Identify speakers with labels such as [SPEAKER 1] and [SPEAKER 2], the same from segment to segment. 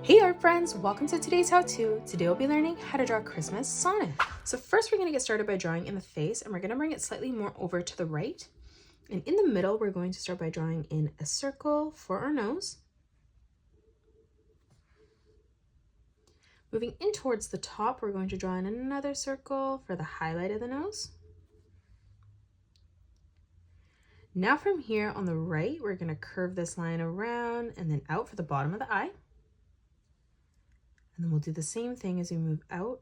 [SPEAKER 1] Hey art friends, welcome to today's how-to. Today we'll be learning how to draw Christmas sonnet. So first we're going to get started by drawing in the face, and we're going to bring it slightly more over to the right. And in the middle, we're going to start by drawing in a circle for our nose. Moving in towards the top, we're going to draw in another circle for the highlight of the nose. Now from here on the right, we're going to curve this line around and then out for the bottom of the eye. And then we'll do the same thing as we move out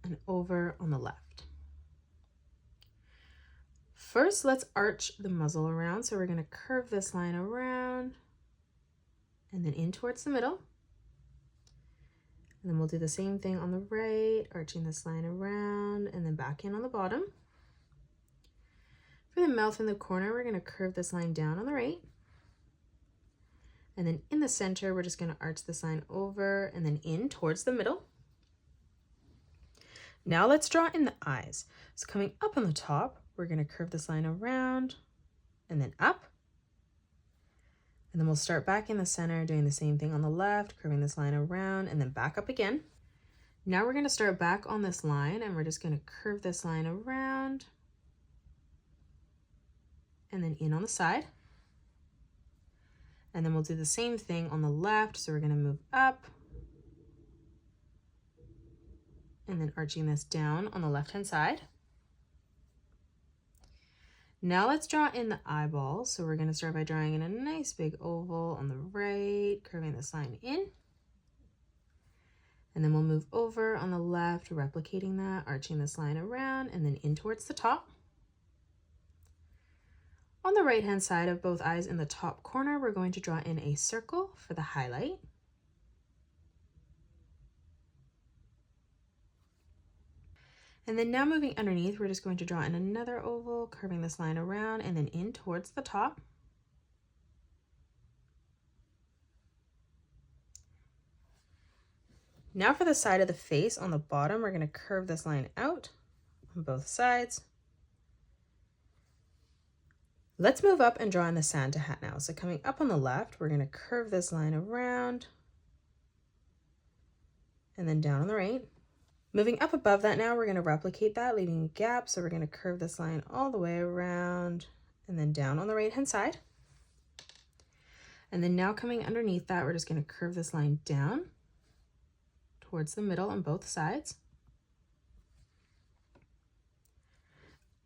[SPEAKER 1] and over on the left. First, let's arch the muzzle around. So we're going to curve this line around and then in towards the middle. And then we'll do the same thing on the right, arching this line around and then back in on the bottom. For the mouth in the corner, we're going to curve this line down on the right. And then in the center, we're just going to arch this line over and then in towards the middle. Now let's draw in the eyes. So coming up on the top, we're going to curve this line around and then up. And then we'll start back in the center, doing the same thing on the left, curving this line around and then back up again. Now we're going to start back on this line and we're just going to curve this line around and then in on the side. And then we'll do the same thing on the left. So we're going to move up and then arching this down on the left-hand side. Now let's draw in the eyeballs. So we're going to start by drawing in a nice big oval on the right, curving this line in. And then we'll move over on the left, replicating that, arching this line around and then in towards the top. On the right-hand side of both eyes in the top corner, we're going to draw in a circle for the highlight. And then now moving underneath, we're just going to draw in another oval, curving this line around and then in towards the top. Now for the side of the face on the bottom, we're going to curve this line out on both sides. Let's move up and draw in the Santa hat now. So coming up on the left, we're going to curve this line around and then down on the right. Moving up above that now, we're going to replicate that, leaving a gap. So we're going to curve this line all the way around and then down on the right-hand side. And then now coming underneath that, we're just going to curve this line down towards the middle on both sides.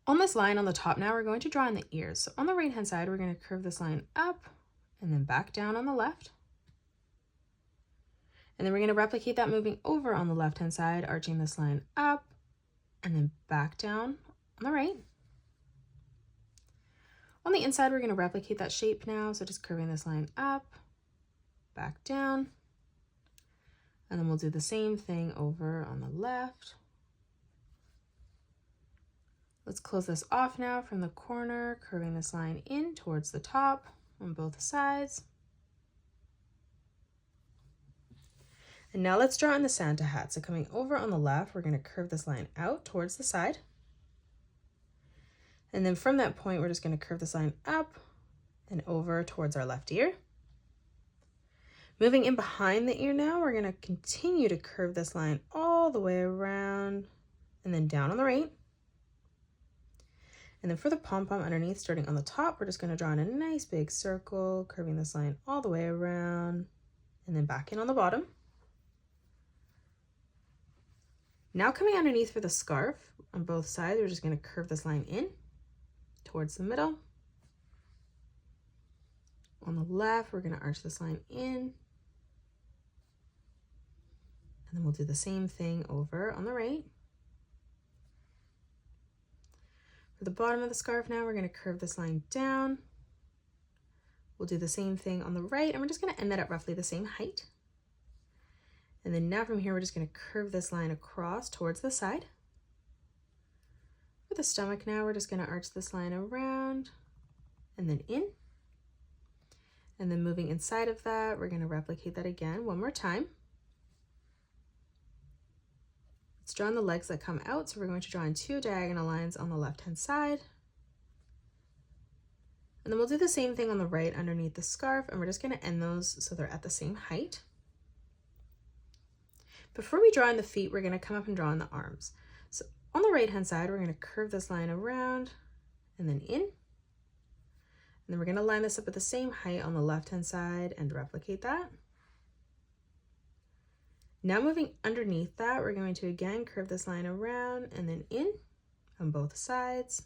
[SPEAKER 1] On this line on the top now, we're going to draw in the ears. So on the right-hand side, we're going to curve this line up and then back down on the left. And then we're going to replicate that moving over on the left-hand side, arching this line up and then back down on the right. On the inside, we're going to replicate that shape now. So just curving this line up, back down. And then we'll do the same thing over on the left. Let's close this off now from the corner, curving this line in towards the top on both sides. And now let's draw in the Santa hat. So coming over on the left, we're going to curve this line out towards the side. And then from that point, we're just going to curve this line up and over towards our left ear. Moving in behind the ear now, we're going to continue to curve this line all the way around and then down on the right. And then for the pom-pom underneath, starting on the top, we're just going to draw in a nice big circle, curving this line all the way around and then back in on the bottom. Now coming underneath for the scarf on both sides, we're just going to curve this line in towards the middle. On the left, we're going to arch this line in. And then we'll do the same thing over on the right. For the bottom of the scarf now, we're going to curve this line down. We'll do the same thing on the right, and we're just going to end that at roughly the same height. And then now from here, we're just going to curve this line across towards the side. For the stomach now, we're just going to arch this line around and then in. And then moving inside of that, we're going to replicate that again one more time. Let's draw in the legs that come out. So we're going to draw in two diagonal lines on the left-hand side. And then we'll do the same thing on the right underneath the scarf, and we're just going to end those so they're at the same height. Before we draw in the feet, we're going to come up and draw in the arms. So on the right hand side, we're going to curve this line around and then in. And then we're going to line this up at the same height on the left hand side and replicate that. Now moving underneath that, we're going to again curve this line around and then in on both sides.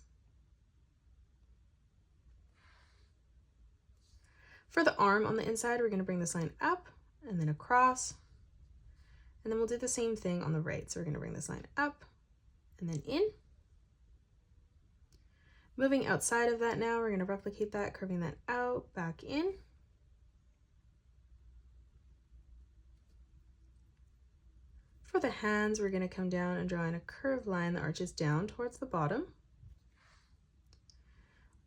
[SPEAKER 1] For the arm on the inside, we're going to bring this line up and then across. And then we'll do the same thing on the right. So we're going to bring this line up and then in. Moving outside of that now, we're going to replicate that, curving that out, back in. For the hands, we're going to come down and draw in a curved line that arches down towards the bottom.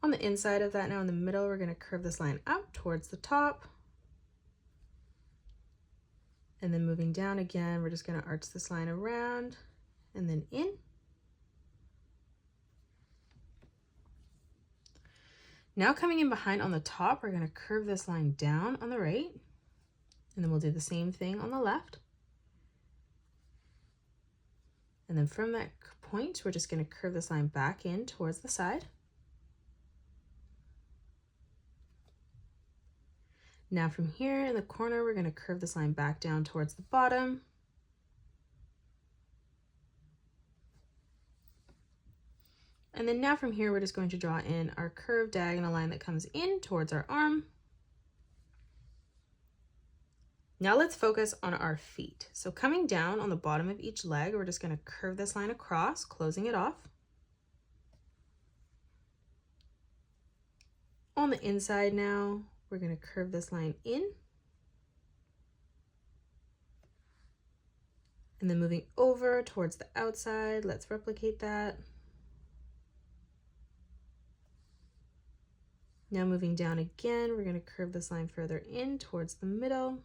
[SPEAKER 1] On the inside of that now in the middle, we're going to curve this line up towards the top. And then moving down again, we're just going to arch this line around and then in. Now coming in behind on the top, we're going to curve this line down on the right. And then we'll do the same thing on the left. And then from that point, we're just going to curve this line back in towards the side. Now from here in the corner, we're going to curve this line back down towards the bottom. And then now from here, we're just going to draw in our curved diagonal line that comes in towards our arm. Now let's focus on our feet. So coming down on the bottom of each leg, we're just going to curve this line across, closing it off. On the inside now, we're going to curve this line in. And then moving over towards the outside, let's replicate that. Now moving down again, we're going to curve this line further in towards the middle.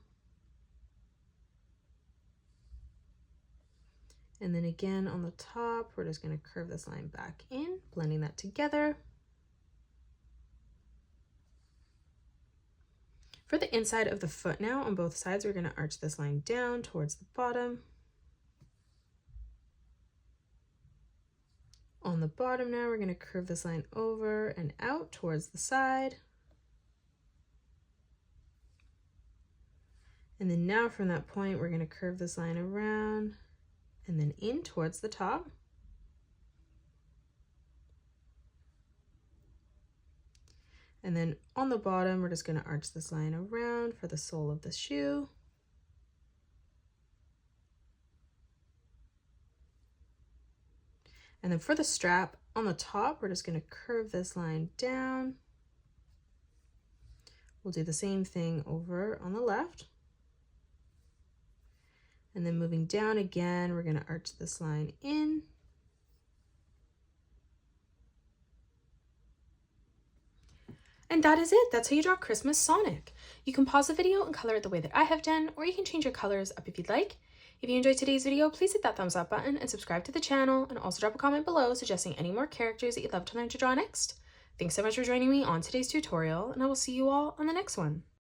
[SPEAKER 1] And then again on the top, we're just going to curve this line back in, blending that together. For the inside of the foot now, on both sides, we're going to arch this line down towards the bottom. On the bottom now, we're going to curve this line over and out towards the side. And then now from that point, we're going to curve this line around and then in towards the top. And then on the bottom, we're just going to arch this line around for the sole of the shoe. And then for the strap on the top, we're just going to curve this line down. We'll do the same thing over on the left. And then moving down again, we're going to arch this line in. And that is it. That's how you draw Christmas Sonic. You can pause the video and color it the way that I have done, or you can change your colors up if you'd like. If you enjoyed today's video, please hit that thumbs up button and subscribe to the channel, and also drop a comment below suggesting any more characters that you'd love to learn to draw next. Thanks so much for joining me on today's tutorial, and I will see you all on the next one.